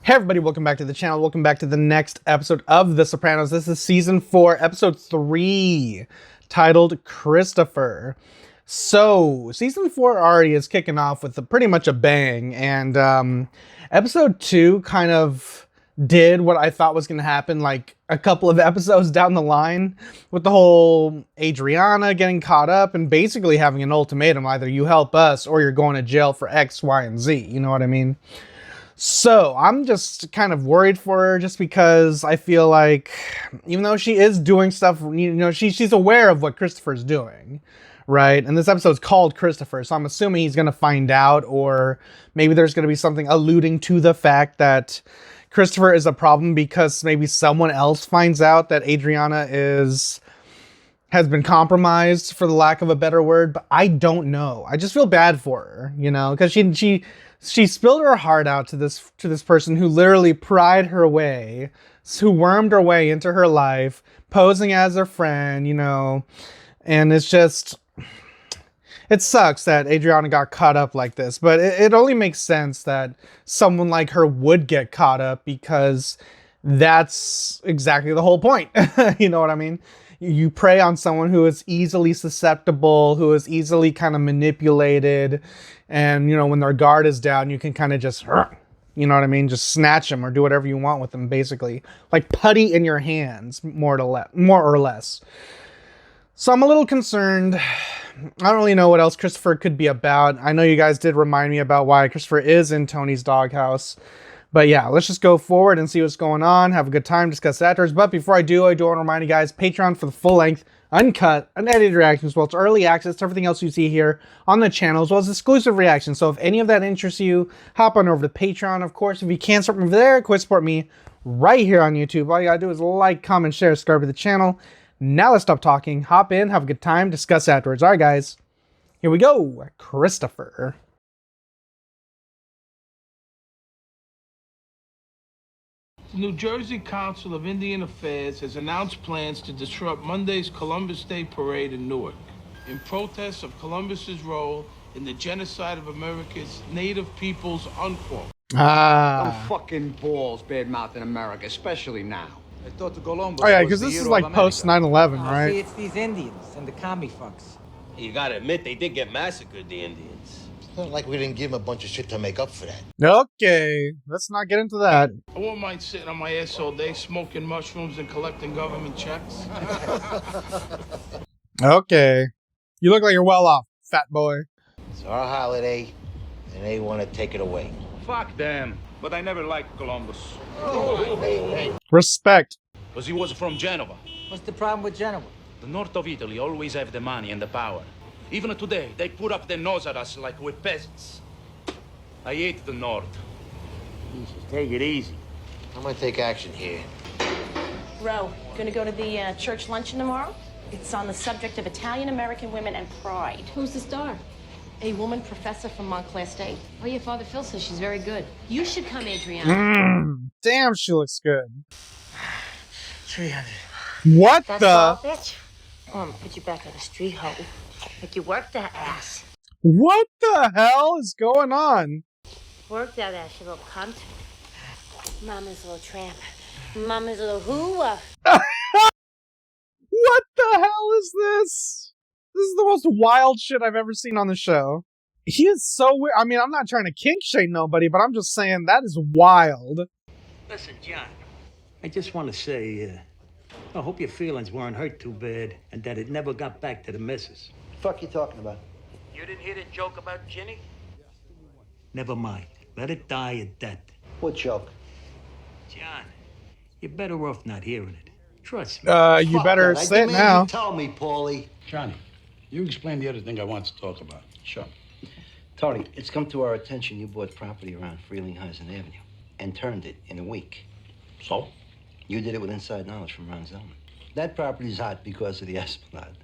Hey everybody, welcome back to the channel. Welcome back to the next episode of The Sopranos. This is season 4, episode 3, titled Christopher. So, season 4 already is kicking off with pretty much a bang, and episode 2 kind of did what I thought was going to happen like a couple of episodes down the line, with the whole Adriana getting caught up and basically having an ultimatum: either you help us or you're going to jail for X, Y, and Z. You know what I mean? So I'm just kind of worried for her, just because I feel like, even though she is doing stuff, you know, she's aware of what Christopher's doing, right? And this episode's called Christopher, so I'm assuming he's going to find out, or maybe there's going to be something alluding to the fact that Christopher is a problem because maybe someone else finds out that Adriana has been compromised, for the lack of a better word. But I don't know. I just feel bad for her, you know, because she spilled her heart out to this person who literally pried her way, who wormed her way into her life, posing as her friend, you know. And it's just, it sucks that Adriana got caught up like this, but it only makes sense that someone like her would get caught up, because that's exactly the whole point. You know what I mean? You prey on someone who is easily susceptible, who is easily kind of manipulated, and, you know, when their guard is down, you can kind of just, you know what I mean, just snatch them or do whatever you want with them, basically. Like putty in your hands, more or less. So I'm a little concerned. I don't really know what else Christopher could be about. I know you guys did remind me about why Christopher is in Tony's doghouse. But yeah, let's just go forward and see what's going on. Have a good time, discuss afterwards. But before I do want to remind you guys, Patreon for the full-length, uncut, unedited reactions, as well as early access to everything else you see here on the channel, as well as exclusive reactions. So if any of that interests you, hop on over to Patreon. Of course, if you can't support me over there, quick support me right here on YouTube. All you gotta do is like, comment, share, subscribe to the channel. Now let's stop talking, hop in, have a good time, discuss afterwards. All right, guys, here we go. Christopher. The New Jersey Council of Indian Affairs has announced plans to disrupt Monday's Columbus Day Parade in Newark in protest of Columbus's role in the genocide of America's native peoples, unquote. Some fucking balls, bad-mouthing America, especially now. I thought the Columbus oh yeah, was because the this is hero like of post America. 9/11, right? See, it's these Indians and the commie fucks. You gotta admit, they did get massacred, the Indians. It's not like we didn't give him a bunch of shit to make up for that. Okay, let's not get into that. I won't mind sitting on my ass all day, smoking mushrooms and collecting government checks. Okay, you look like you're well off, fat boy. It's our holiday, and they want to take it away. Fuck them. But I never liked Columbus. Respect. Because he was from Genova. What's the problem with Genoa? The north of Italy always have the money and the power. Even today, they put up their nose at us like we're peasants. I hate the north. Jesus, take it easy. I'm gonna take action here. Ro, gonna go to the church luncheon tomorrow? It's on the subject of Italian-American women and pride. Who's the star? A woman professor from Montclair State. Oh, your father Phil says she's very good. You should come, Adriana. Damn, she looks good. 300. What That's the? all, bitch. Oh, I'm gonna put you back on the street, hoe. Make you work that ass. What the hell is going on? Work that ass, you little cunt. Mama's a little tramp. Mama's a little hooah. What the hell is this? This is the most wild shit I've ever seen on the show. He is so weird. I mean, I'm not trying to kink shame nobody, but I'm just saying that is wild. Listen, John, I just want to say, I hope your feelings weren't hurt too bad and that it never got back to the missus. Fuck you talking about? You didn't hear the joke about Ginny? Never mind. Let it die at that. What joke? John, you're better off not hearing it. Trust me. You Fuck better that. I say it demand now. you tell me, Paulie. Johnny, you explain the other thing I want to talk about. Sure. Tony, it's come to our attention you bought property around Frelinghuysen Avenue and turned it in a week. So? You did it with inside knowledge from Ron Zellman. That property's hot because of the Esplanade.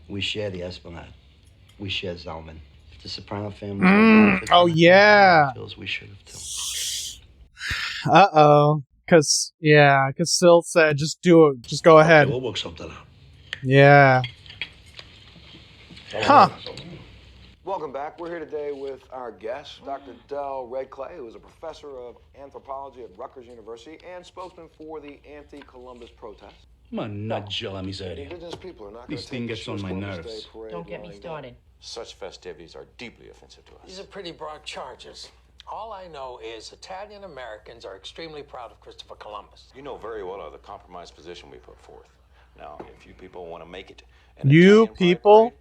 We share the Esplanade. We share Zellman. If the Soprano family... Oh, yeah. We should have too. Uh-oh. Because Syl said, just do it. Just go ahead. We'll work something out. Yeah. Huh. Welcome back. We're here today with our guest, Dr. Del Redclay, who is a professor of anthropology at Rutgers University and spokesman for the anti-Columbus protest. Ma naggia la miseria. Indigenous people are not going This to thing take the gets on Swiss my Columbus nerves. Day parade Don't get me lying started. down. Such festivities are deeply offensive to us. These are pretty broad charges. All I know is Italian Americans are extremely proud of Christopher Columbus. You know very well the compromise position we put forth. Now, if you people want to make it an You Italian pride people? parade,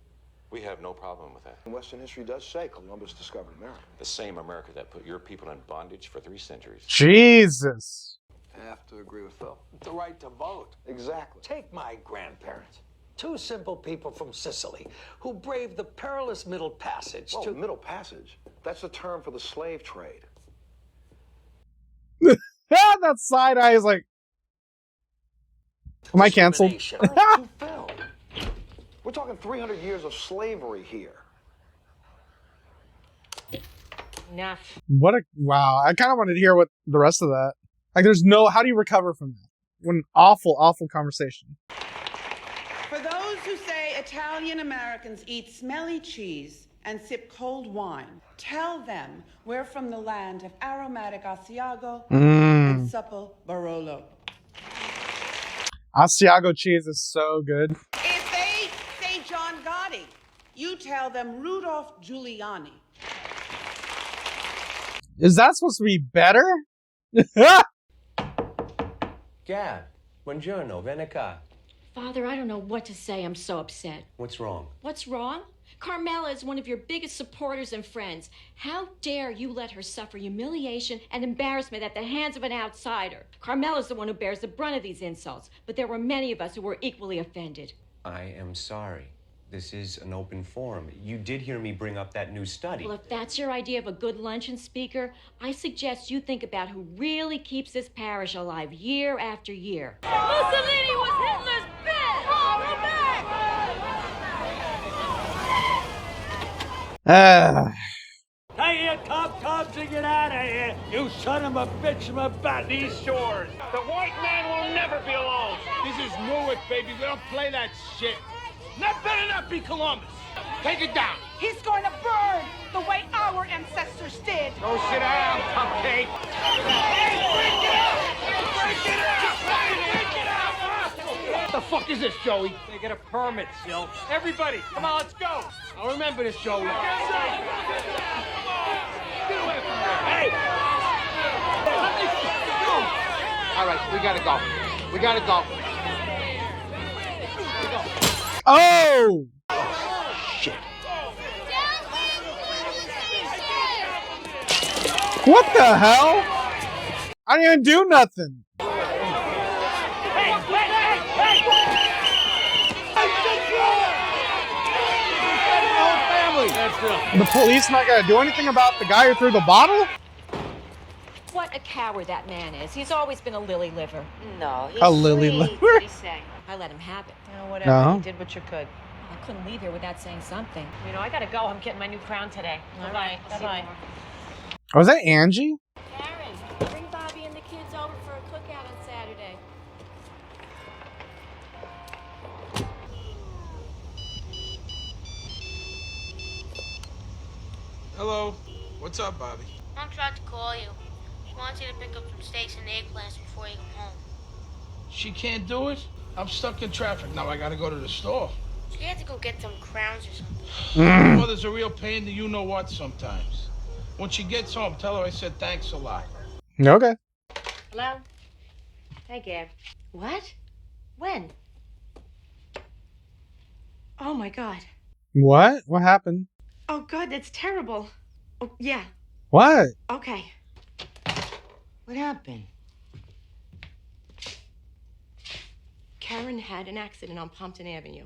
we have no problem with that. Western history does say Columbus discovered America. The same America that put your people in bondage for 3 centuries. Jesus. I have to agree with Phil. The right to vote. Exactly. Take my grandparents. 2 simple people from Sicily who braved the perilous Middle Passage Whoa, to... Middle Passage? That's the term for the slave trade. That side eye is like, am I canceled? discrimination. Phil, we're talking 300 years of slavery here. Enough. What a wow! I kind of wanted to hear what the rest of that. Like, there's no. How do you recover from that? What an awful, awful conversation. For those who say Italian Americans eat smelly cheese and sip cold wine, tell them we're from the land of aromatic Asiago and supple Barolo. Asiago cheese is so good. If they say John Gotti, you tell them Rudolph Giuliani. Is that supposed to be better? Gab, buongiorno, vieni qua. Father, I don't know what to say. I'm so upset. What's wrong? What's wrong? Carmela is one of your biggest supporters and friends. How dare you let her suffer humiliation and embarrassment at the hands of an outsider? Carmela's the one who bears the brunt of these insults, but there were many of us who were equally offended. I am sorry. This is an open forum. You did hear me bring up that new study. Well, if that's your idea of a good luncheon speaker, I suggest you think about who really keeps this parish alive year after year. Mussolini was Hitler's bitch! Hey, here, Cobbs, and get out of here. You son of a bitch from about these shores. The white man will never be alone. This is Newark, baby. We don't play that shit. Not better not be Columbus. Take it down. He's going to burn the way our ancestors did. Go sit down, cupcake. Hey, break it out! Break it out! Break it out! What the fuck is this, Joey? They get a permit, Sil. Everybody, come on, let's go. I'll remember this, Joey. Get away from me. Hey! All right, we gotta go. We gotta go. Oh! Shit. What the hell? I didn't even do nothing. The police not gonna do anything about the guy who threw the bottle? What a coward that man is. He's always been a lily liver. No, he's A lily sweet. liver? What'd he say? I let him have it. Whatever. No. You did what you could. I couldn't leave here without saying something. You know, I gotta go. I'm getting my new crown today. Bye-bye. Bye-bye. Was that Angie? Karen, bring Bobby and the kids over for a cookout on Saturday. Hello. What's up, Bobby? Mom tried to call you. She wants you to pick up some steaks and eggplants before you come home. She can't do it? I'm stuck in traffic. Now I gotta go to the store. She had to go get some crowns or something. My mother's a real pain in the you-know-what sometimes. When she gets home, tell her I said thanks a lot. Okay. Hello? Hey, Gab. What? When? Oh my God. What? What happened? Oh God, that's terrible. Oh, yeah. What? Okay. What happened? Karen had an accident on Pompton Avenue.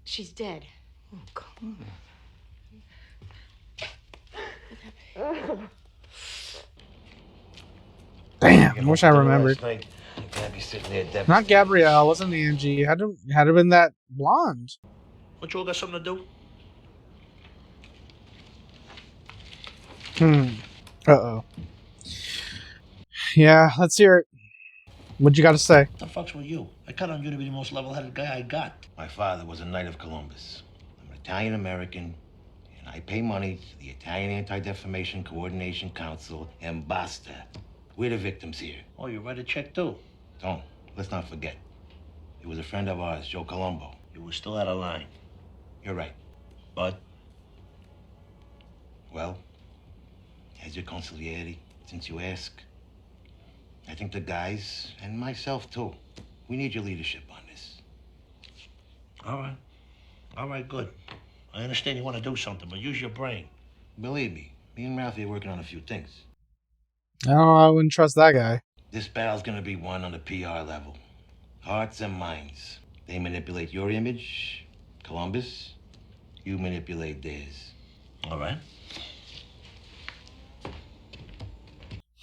She's dead. Oh, come Damn, I wish I remembered. Last night, Gabby sitting there dead. Not Gabrielle, wasn't Angie. Had to have been that blonde. What, you all got something to do? Uh-oh. Yeah, let's hear it. What you got to say? What the fuck's with you? I count on you to be the most level-headed guy I got. My father was a knight of Columbus. I'm an Italian American, and I pay money to the Italian Anti-Defamation Coordination Council and basta. We're the victims here. Oh, you write a check too? Don't. Let's not forget. It was a friend of ours, Joe Colombo. You were still out of line. You're right. But? Well, as your consigliere, since you ask, I think the guys, and myself too, we need your leadership on this. All right. All right, good. I understand you want to do something, but use your brain. Believe me and Ralphie are working on a few things. I don't know, I wouldn't trust that guy. This battle's gonna be won on the PR level. Hearts and minds. They manipulate your image, Columbus. You manipulate theirs. All right.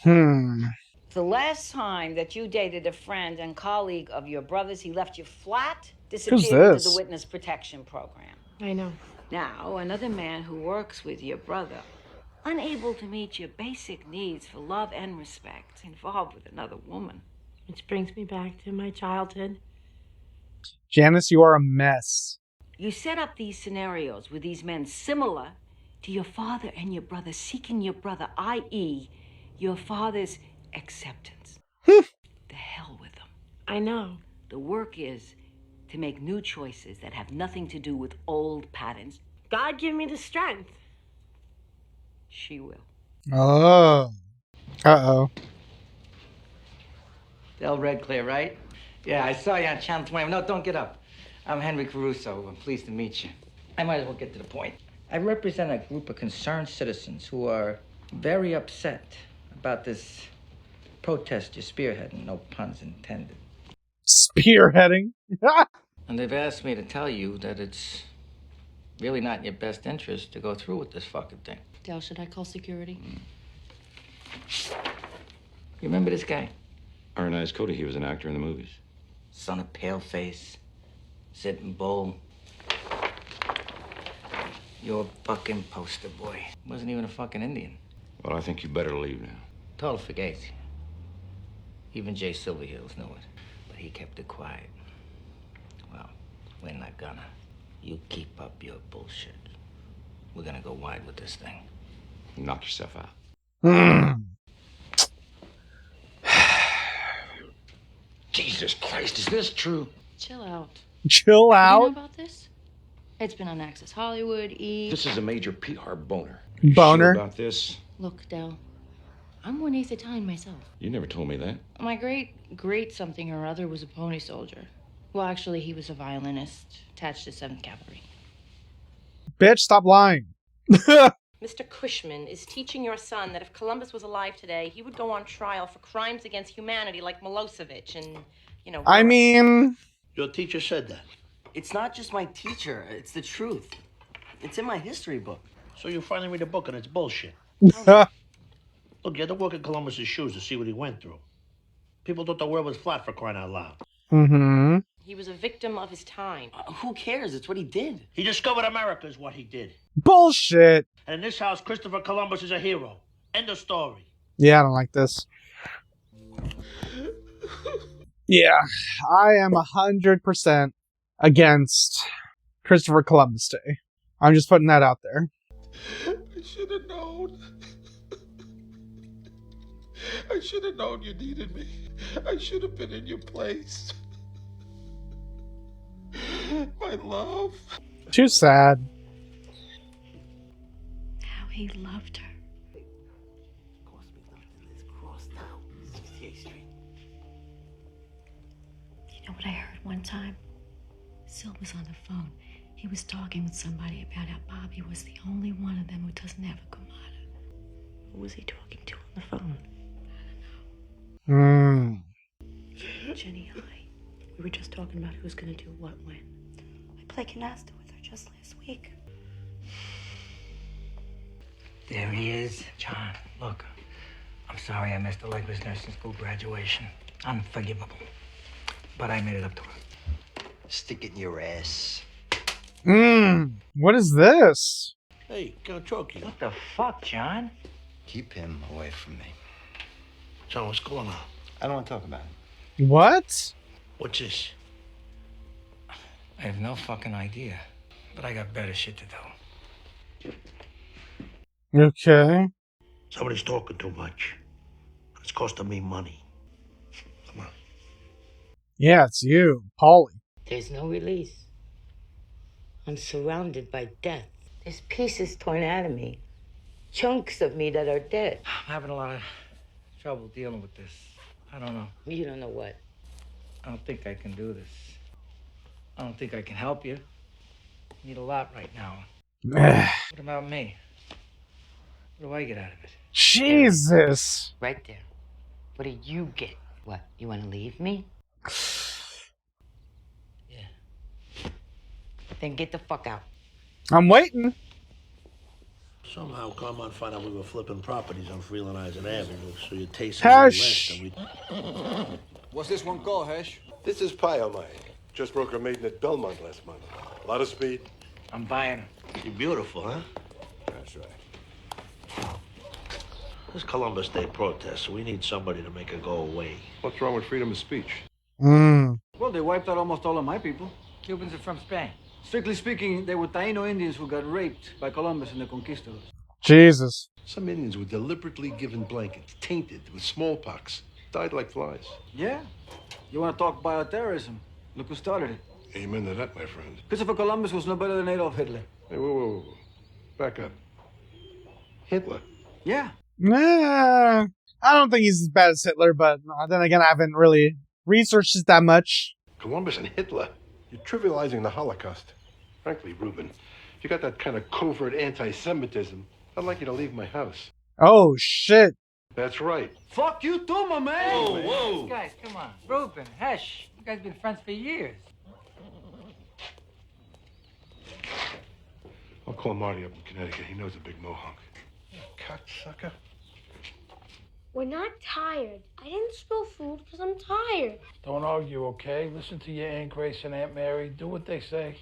The last time that you dated a friend and colleague of your brother's, he left you flat, disappeared into the witness protection program. I know. Now, another man who works with your brother, unable to meet your basic needs for love and respect, involved with another woman. Which brings me back to my childhood. Janice, you are a mess. You set up these scenarios with these men similar to your father and your brother seeking your brother, i.e., your father's acceptance. The hell with them. I know. The work is to make new choices that have nothing to do with old patterns. God give me the strength. She will. Oh. Uh-oh. Del Redcliffe, right? Yeah, I saw you on Channel 20. No, don't get up. I'm Henry Caruso. I'm pleased to meet you. I might as well get to the point. I represent a group of concerned citizens who are very upset about this protest you're spearheading, no puns intended. Spearheading? And they've asked me to tell you that it's really not in your best interest to go through with this fucking thing. Del, should I call security? You remember this guy? I recognize Cody. He was an actor in the movies. Son of Paleface, Sitting Bull. Your fucking poster boy. Wasn't even a fucking Indian. Well, I think you better leave now. Total fugazi. Even Jay Silverheels knew it, but he kept it quiet. Well, we're not gonna. You keep up your bullshit. We're gonna go wide with this thing. Knock yourself out. Jesus Christ, is this true? Chill out. Chill out? You know about this? It's been on Access Hollywood, E! This is a major PR boner. Boner? Sure about this? Look, Del, I'm 1/8 Italian myself. You never told me that. My great something or other was a pony soldier. Well, actually, he was a violinist attached to 7th Cavalry. Bitch, stop lying. Mr. Cushman is teaching your son that if Columbus was alive today, he would go on trial for crimes against humanity like Milosevic and, you know... I mean... Your teacher said that. It's not just my teacher. It's the truth. It's in my history book. So you finally read a book and it's bullshit. Look, you had to walk in Columbus's shoes to see what he went through. People thought the world was flat, for crying out loud. Mm-hmm. He was a victim of his time. Who cares? It's what he did. He discovered America is what he did. Bullshit. And in this house, Christopher Columbus is a hero. End of story. Yeah, I don't like this. Yeah, I am 100% against Christopher Columbus Day. I'm just putting that out there. I should have known. I should have known you needed me. I should have been in your place. My love. Too sad. How he loved her. You know what I heard one time? Sil was on the phone. He was talking with somebody about how Bobby was the only one of them who doesn't have a Kumada. Who was he talking to on the phone? I don't know. Jenny, hi. We were just talking about who's gonna do what when. I played canasta with her just last week. There he is. John, look. I'm sorry I missed the Legless Nursing School graduation. Unforgivable. But I made it up to her. Stick it in your ass. What is this? Hey, can't choke you. What the fuck, John? Keep him away from me. John, what's going on? I don't want to talk about it. What? What's this? I have no fucking idea. But I got better shit to do. Okay. Somebody's talking too much. It's costing me money. Yeah, it's you, Paulie. There's no release. I'm surrounded by death. There's pieces torn out of me. Chunks of me that are dead. I'm having a lot of trouble dealing with this. I don't know. You don't know what? I don't think I can do this. I don't think I can help you. I need a lot right now. What about me? What do I get out of it? Jesus. Right there. What do you get? What, you want to leave me? Yeah. Then get the fuck out. I'm waiting. Somehow Carmine found out we were flipping properties on Freeland Island Avenue, so you taste Hesh. less than we... What's this one called, Hesh? This is Pio mine. Just broke a maiden at Belmont last month. A lot of speed. I'm buying her. You're beautiful, huh? That's right. This Columbus Day protest, so we need somebody to make it go away. What's wrong with freedom of speech? Mm. Well, they wiped out almost all of my people. Cubans are from Spain. Strictly speaking, they were Taino Indians who got raped by Columbus and the conquistadors. Jesus. Some Indians were deliberately given blankets, tainted with smallpox. Died like flies. Yeah? You want to talk bioterrorism? Look who started it. Amen to that, my friend. Christopher Columbus was no better than Adolf Hitler. Hey, whoa. Back up. Hitler? Yeah. Nah, I don't think he's as bad as Hitler, but then again, I haven't really researched it that much. Columbus and Hitler? You're trivializing the Holocaust. Frankly, Reuben, if you got that kind of covert anti-Semitism, I'd like you to leave my house. Oh, shit. That's right. Fuck you too, my man! Whoa. Guys, come on. Reuben, Hesh, you guys been friends for years. I'll call Marty up in Connecticut. He knows a big mohawk. You cocksucker. We're not tired. I didn't spill food because I'm tired. Don't argue, okay? Listen to your Aunt Grace and Aunt Mary. Do what they say.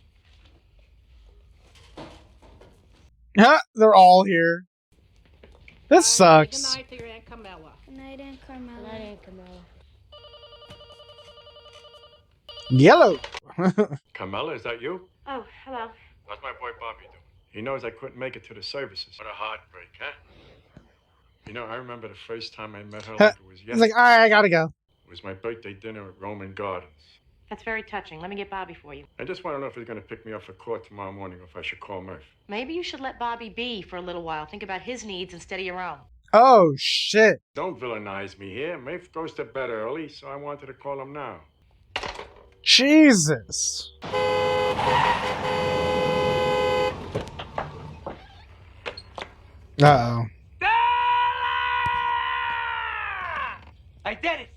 They're all here. This sucks. Good night to your Aunt Carmela. Good night, Aunt Carmela. Good night, Aunt Carmela. Yellow. Carmela, is that you? Oh, hello. How's my boy Bobby doing? He knows I couldn't make it to the services. What a heartbreak, huh? You know, I remember the first time I met her like it was yesterday. He's like, all right, I gotta go. It was my birthday dinner at Roman Gardens. That's very touching. Let me get Bobby for you. I just want to know if he's going to pick me up for court tomorrow morning or if I should call Murph. Maybe you should let Bobby be for a little while. Think about his needs instead of your own. Oh, shit. Don't villainize me here. Murph goes to bed early, so I wanted to call him now. Jesus. Uh-oh. I did it!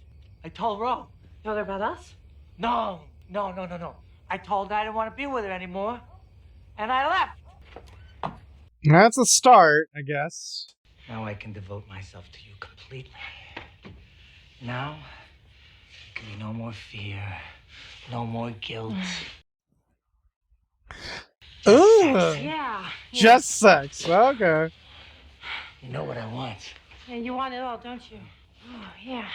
I told Ro. Told her about us? No. I told her I didn't want to be with her anymore. And I left. That's a start, I guess. Now I can devote myself to you completely. Now, there can be no more fear, no more guilt. Ooh. Sex. Yeah. Just sex. Okay. You know what I want. Yeah, you want it all, don't you? Oh, yeah.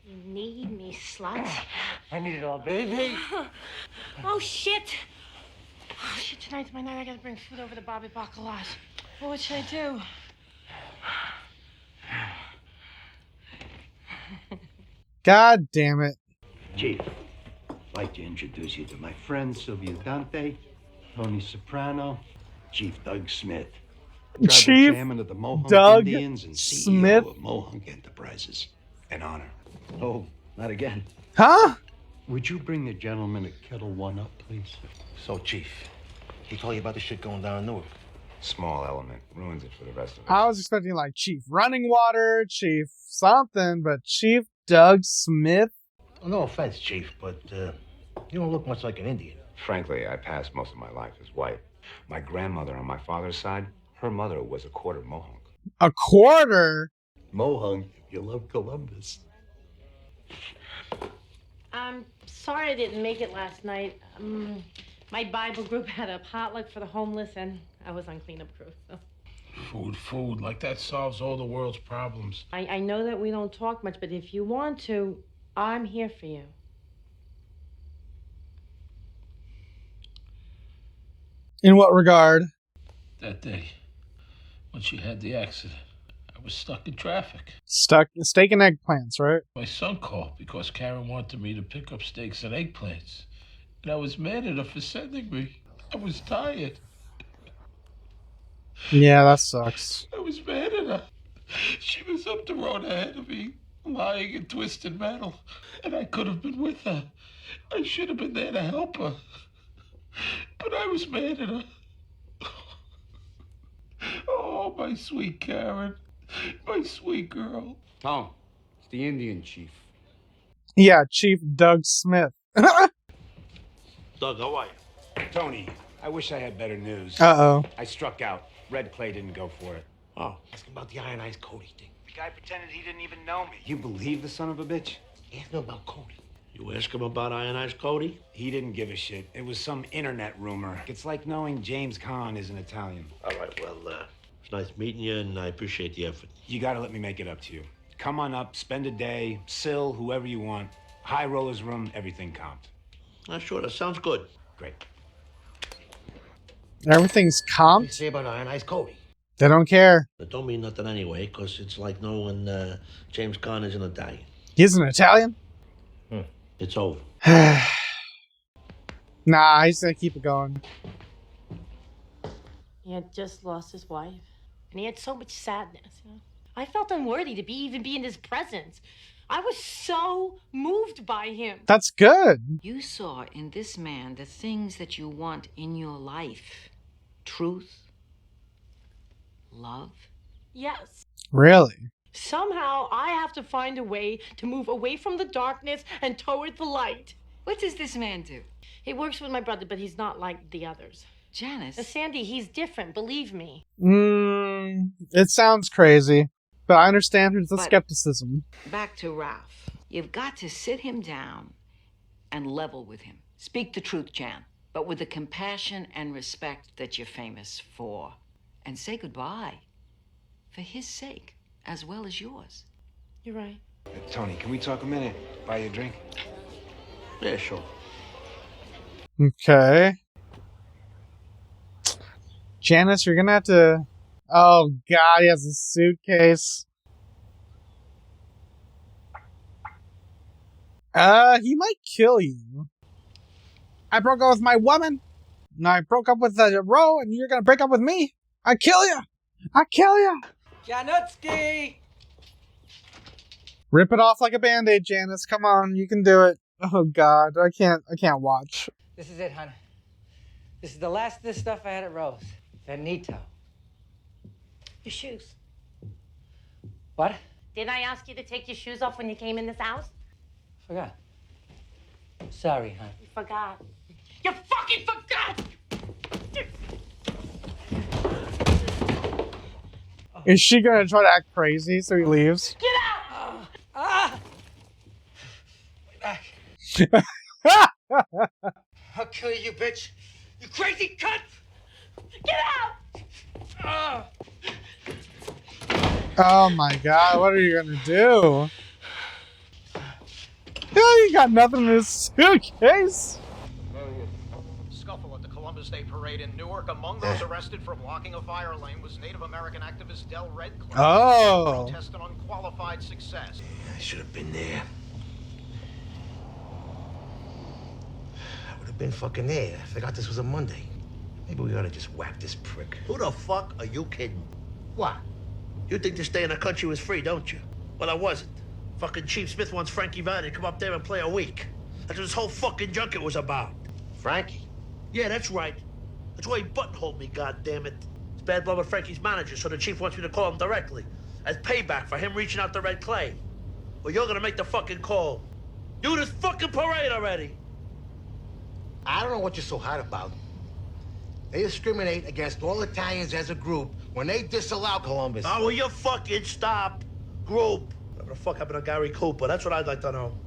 You need me, slut. I need it all, baby. Oh, shit. Oh, shit, tonight's my night. I gotta bring food over to Bobby Baccarat. Well, what should I do? God damn it. Chief, I'd like to introduce you to my friend Silvio Dante, Tony Soprano, Chief Doug Smith, Tribal Chief Chairman of the Mohawk Doug Indians and CEO Smith? of Mohawk Enterprises. An honor. Oh, not again. Huh? Would you bring the gentleman a Kettle One up, please? So, Chief, he told you about the shit going down in Newark? Small element ruins it for the rest of us. I was expecting like Chief Running Water, Chief something, but Chief Doug Smith? Well, no offense, Chief, but you don't look much like an Indian. Frankly, I passed most of my life as white. My grandmother on my father's side, her mother was a quarter Mohawk. A quarter? Mohawk, you love Columbus. I'm sorry I didn't make it last night. My Bible group had a potluck for the homeless, and I was on cleanup crew, so. Food. Like that solves all the world's problems. I know that we don't talk much, but if you want to, I'm here for you. In what regard? That day, when she had the accident. I was stuck in traffic. Stuck steak and eggplants, right? My son called because Karen wanted me to pick up steaks and eggplants. And I was mad at her for sending me. I was tired. Yeah, that sucks. I was mad at her. She was up the road ahead of me, lying in twisted metal. And I could have been with her. I should have been there to help her. But I was mad at her. Oh, my sweet Karen. My sweet girl. Tom, it's the Indian chief. Yeah, Chief Doug Smith. Doug, how are you? Tony, I wish I had better news. Uh-oh. I struck out. Red Clay didn't go for it. Oh, ask him about the ionized Cody thing. The guy pretended he didn't even know me. You believe the son of a bitch? Ask him about Cody. You ask him about ionized Cody? He didn't give a shit. It was some internet rumor. It's like knowing James Caan is an Italian. All right, well, it's nice meeting you, and I appreciate the effort. You gotta let me make it up to you. Come on up, spend a day, Sill, whoever you want. High rollers room, everything comped. Sure, that sounds good. Great. Everything's What do you comped? say about ionized Cody? They don't care. That don't mean nothing anyway, because it's like knowing James Caan is an Italian. He's an Italian? It's over. Nah, he's gonna keep it going. He had just lost his wife, and he had so much sadness. You know? I felt unworthy to even be in his presence. I was so moved by him. That's good. You saw in this man the things that you want in your life. Truth. Love. Yes. Really? Somehow I have to find a way to move away from the darkness and toward the light. What does this man do? He works with my brother, but he's not like the others. Janice. Sandy, he's different, believe me. It sounds crazy, but I understand the But- skepticism. Back to Ralph. You've got to sit him down and level with him. Speak the truth, Jan, but with the compassion and respect that you're famous for. And say goodbye. For his sake, as well as yours. You're right. Tony, can we talk a minute? Buy you a drink? Yeah, sure. Okay. Janice, you're gonna have to... Oh, God, he has a suitcase. He might kill you. I broke up with my woman. And I broke up with the Roe, and you're gonna break up with me? I kill you! I kill you! Janutsky! Rip it off like a band-aid, Janice. Come on, you can do it. Oh, God, I can't watch. This is it, hon. This is the last of this stuff I had at Rose. Finito. Your shoes. What? Didn't I ask you to take your shoes off when you came in this house? Forgot. Sorry, hon. You forgot. You fucking forgot! Is she gonna try to act crazy so he leaves? Get out! I'll kill you, bitch. You crazy cunt! Get out! Oh my God, what are you gonna do? Yeah, you got nothing in his suitcase. Scuffle at the Columbus Day Parade in Newark. Among those arrested for blocking a fire lane was Native American activist Del Red Clay. Oh. Protest an unqualified success. I should have been there. I would have been fucking there. I forgot this was a Monday. Maybe we ought to just whack this prick. Who the fuck are you kidding? What? You think this day in the country was free, don't you? Well, I wasn't. Fucking Chief Smith wants Frankie Valli to come up there and play a week. That's what this whole fucking junket was about. Frankie? Yeah, that's right. That's why he buttonholed me, goddammit. It's bad blood with Frankie's manager, so the chief wants me to call him directly. As payback for him reaching out to Red Clay. Well, you're gonna make the fucking call. Do this fucking parade already. I don't know what you're so hot about. They discriminate against all Italians as a group when they disallow Columbus. Oh, will you fucking stop? Group. What the fuck happened to Gary Cooper? That's what I'd like to know.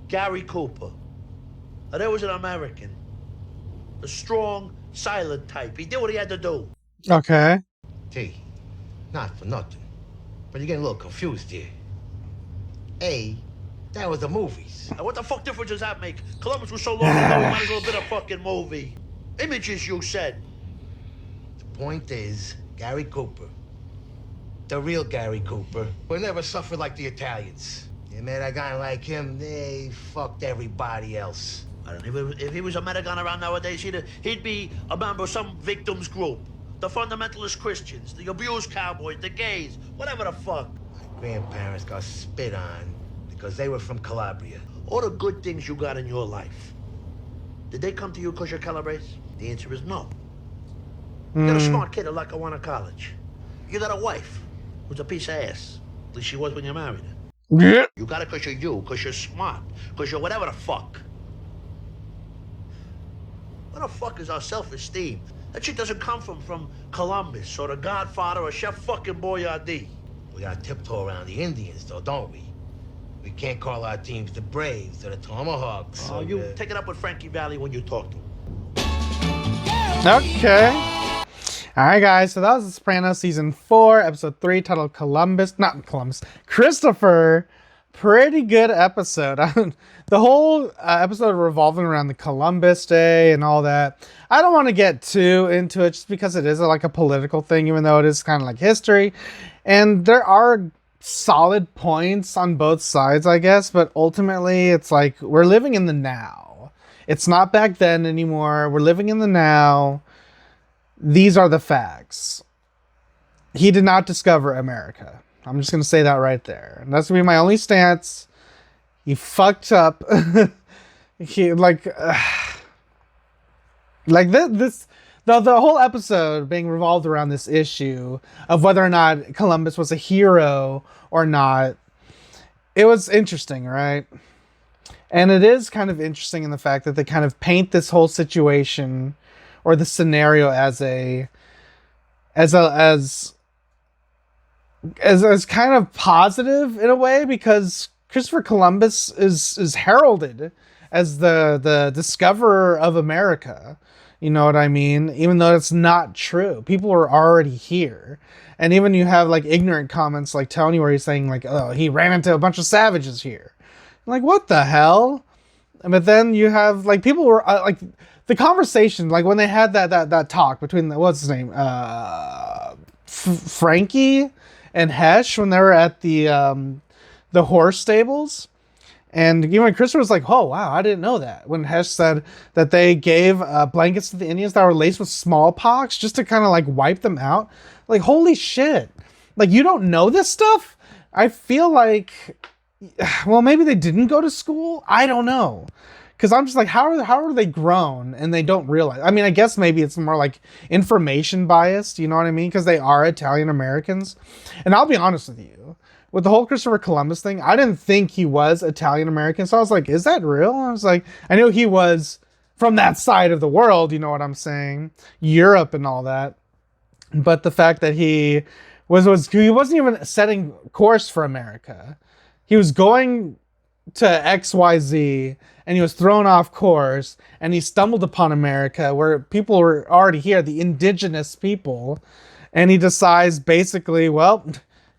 Gary Cooper. Now, there was an American. A strong, silent type. He did what he had to do. Okay. T, not for nothing, but you're getting a little confused here. That was the movies. Now, what the fuck difference does that make? Columbus was so long ago, we might as well have been a fucking movie. Images, you said. The point is, Gary Cooper, The real Gary Cooper. We never suffered like the Italians. You met a guy like him, they fucked everybody else. If he was American around nowadays, he'd be a member of some victims group. The fundamentalist Christians, the abused cowboys, the gays, whatever the fuck. My grandparents got spit on because they were from Calabria. All the good things you got in your life, did they come to you because you're Calabrese? The answer is no. You got a smart kid at Lackawanna College. You got a wife who's a piece of ass. At least she was when you married her. Yeah. You got it because you're you, because you're smart, because you're whatever the fuck. What the fuck is our self-esteem? That shit doesn't come from Columbus or the Godfather or Chef fucking Boyardee. We gotta tiptoe around the Indians, though, don't we? We can't call our teams the Braves or the Tomahawks. Oh, you take it up with Frankie Valli when you talk to him. Okay. Alright guys, so that was The Sopranos Season 4, Episode 3, titled Christopher. Pretty good episode. The whole episode revolving around the Columbus Day and all that. I don't want to get too into it just because it is like a political thing, even though it is kind of like history. And there are solid points on both sides, I guess, but ultimately it's like we're living in the now. It's not back then anymore. We're living in the now. These are the facts. He did not discover America. I'm just going to say that right there. And that's going to be my only stance. He fucked up. He the whole episode being revolved around this issue of whether or not Columbus was a hero or not. It was interesting, right? And it is kind of interesting in the fact that they kind of paint this whole situation or the scenario as kind of positive in a way, because Christopher Columbus is heralded as the discoverer of America. You know what I mean? Even though it's not true. People were already here. And even you have like ignorant comments like Tony where he's saying like, oh, he ran into a bunch of savages here. I'm like, what the hell? But then you have like people were like the conversation, like when they had that talk between what's his name? Frankie and Hesh when they were at the horse stables. And even Christopher was like, oh, wow, I didn't know that. When Hesh said that they gave blankets to the Indians that were laced with smallpox just to kind of like wipe them out. Like, holy shit. Like, you don't know this stuff? I feel like, well, maybe they didn't go to school. I don't know. Because I'm just like, how are they grown and they don't realize? I mean, I guess maybe it's more like information biased, you know what I mean? Because they are Italian Americans. And I'll be honest with you. With the whole Christopher Columbus thing, I didn't think he was Italian American. So I was like, is that real? I was like, I knew he was from that side of the world, you know what I'm saying? Europe and all that. But the fact that he wasn't even setting course for America. He was going to XYZ and he was thrown off course and he stumbled upon America where people were already here, the indigenous people. And he decides basically, well,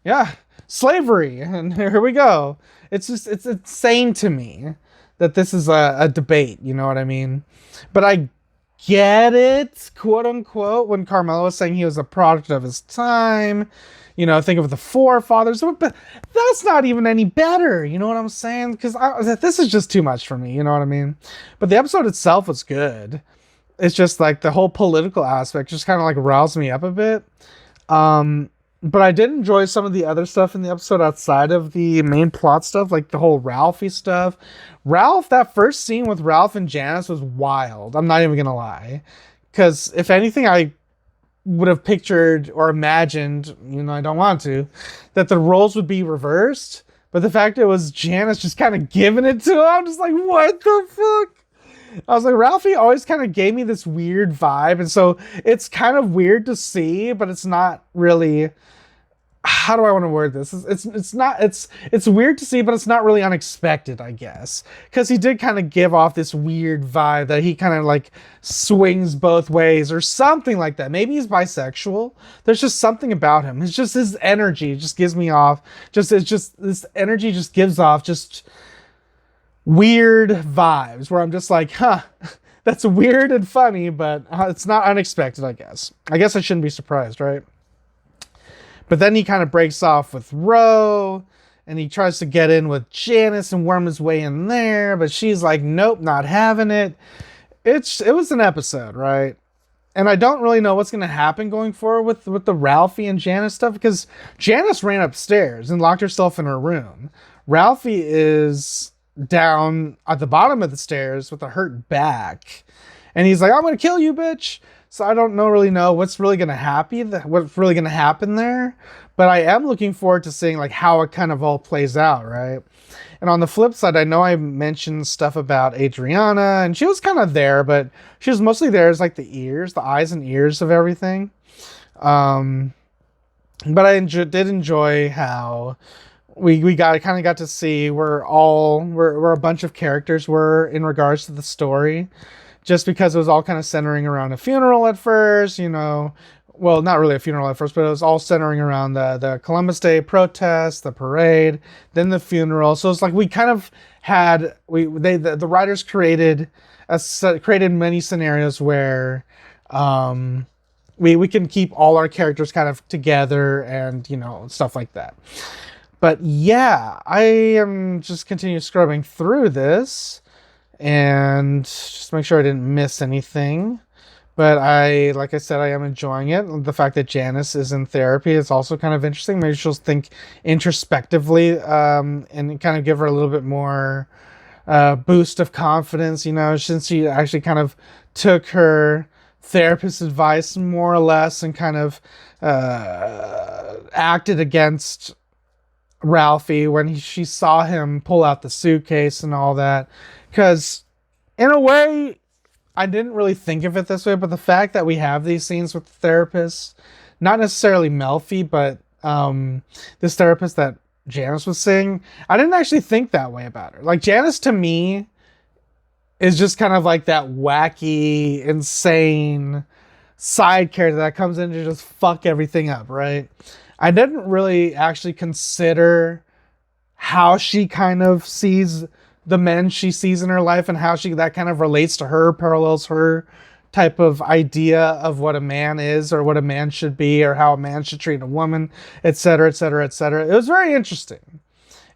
yeah, slavery, and here we go. It's insane to me that this is a debate, you know what I mean? But I get it, quote unquote, when Carmelo was saying he was a product of his time, you know, think of the forefathers, but that's not even any better, you know what I'm saying? Because this is just too much for me, you know what I mean? But the episode itself was good. It's just like the whole political aspect just kind of like roused me up a bit. But I did enjoy some of the other stuff in the episode outside of the main plot stuff, like the whole Ralphie stuff. That first scene with Ralph and Janice was wild. I'm not even going to lie. Because if anything, I would have pictured or imagined, you know, I don't want to, that the roles would be reversed. But the fact it was Janice just kind of giving it to him, I'm just like, what the fuck? I was like, Ralphie always kind of gave me this weird vibe. And so it's kind of weird to see, but it's not really, how do I want to word this? It's weird to see, but it's not really unexpected, I guess. Because he did kind of give off this weird vibe that he kind of like swings both ways or something like that. Maybe he's bisexual. There's just something about him. It's just his energy just gives me off. This energy just gives off just weird vibes where I'm just like, huh, that's weird and funny, but it's not unexpected, I guess. I guess I shouldn't be surprised, right? But then he kind of breaks off with Ro, and he tries to get in with Janice and worm his way in there, but she's like, nope, not having it. It was an episode, right? And I don't really know what's going to happen going forward with the Ralphie and Janice stuff, because Janice ran upstairs and locked herself in her room. Ralphie is down at the bottom of the stairs with a hurt back. And he's like, I'm going to kill you, bitch. So I don't really know what's really going to happen there. But I am looking forward to seeing like how it kind of all plays out, right? And on the flip side, I know I mentioned stuff about Adriana, and she was kind of there, but she was mostly there as like the eyes and ears of everything. But I did enjoy how we got to see where a bunch of characters were in regards to the story, just because it was all kind of centering around a funeral at first, you know. Well, not really a funeral at first, but it was all centering around the Columbus Day protest, the parade, then the funeral. So it's like we kind of had the writers created many scenarios where we can keep all our characters kind of together and, you know, stuff like that. But yeah, I am just continue scrubbing through this and just make sure I didn't miss anything. But like I said, I am enjoying it. The fact that Janice is in therapy is also kind of interesting. Maybe she'll think introspectively and kind of give her a little bit more boost of confidence, you know, since she actually kind of took her therapist's advice more or less and kind of acted against Ralphie when she saw him pull out the suitcase and all that. Because in a way, I didn't really think of it this way, but the fact that we have these scenes with the therapists, not necessarily Melfi, but this therapist that Janice was seeing, I didn't actually think that way about her. Like, Janice to me is just kind of like that wacky, insane side character that comes in to just fuck everything up, right? I didn't really actually consider how she kind of sees the men she sees in her life and how that kind of relates to her, parallels her type of idea of what a man is or what a man should be or how a man should treat a woman, etc., etc., etc. It was very interesting.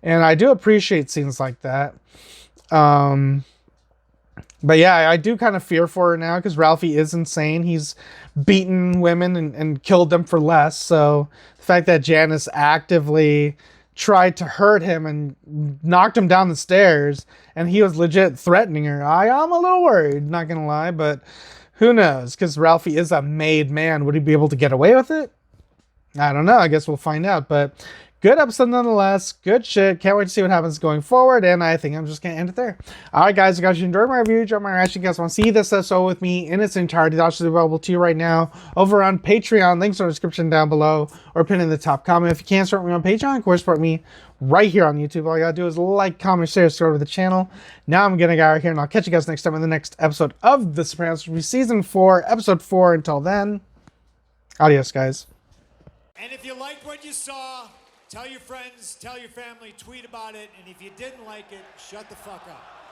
And I do appreciate scenes like that. But yeah, I do kind of fear for her now because Ralphie is insane. He's beaten women and killed them for less. So the fact that Janice actively tried to hurt him and knocked him down the stairs and he was legit threatening her, I'm a little worried, not gonna lie, but who knows, because Ralphie is a made man. Would he be able to get away with it? I don't know. I guess we'll find out. But good episode nonetheless. Good shit. Can't wait to see what happens going forward. And I think I'm just going to end it there. All right, guys. I got you enjoyed my review. Drop my reaction. You guys want to see this episode with me in its entirety? That's actually available to you right now over on Patreon. Links in the description down below or pinned in the top comment. If you can't support me on Patreon, of course, support me right here on YouTube. All you got to do is like, comment, share, subscribe to the channel. Now I'm going to get out of here, and I'll catch you guys next time in the next episode of The Sopranos, which will be Season 4, Episode 4. Until then, adios, guys. And if you liked what you saw, tell your friends, tell your family, tweet about it, and if you didn't like it, shut the fuck up.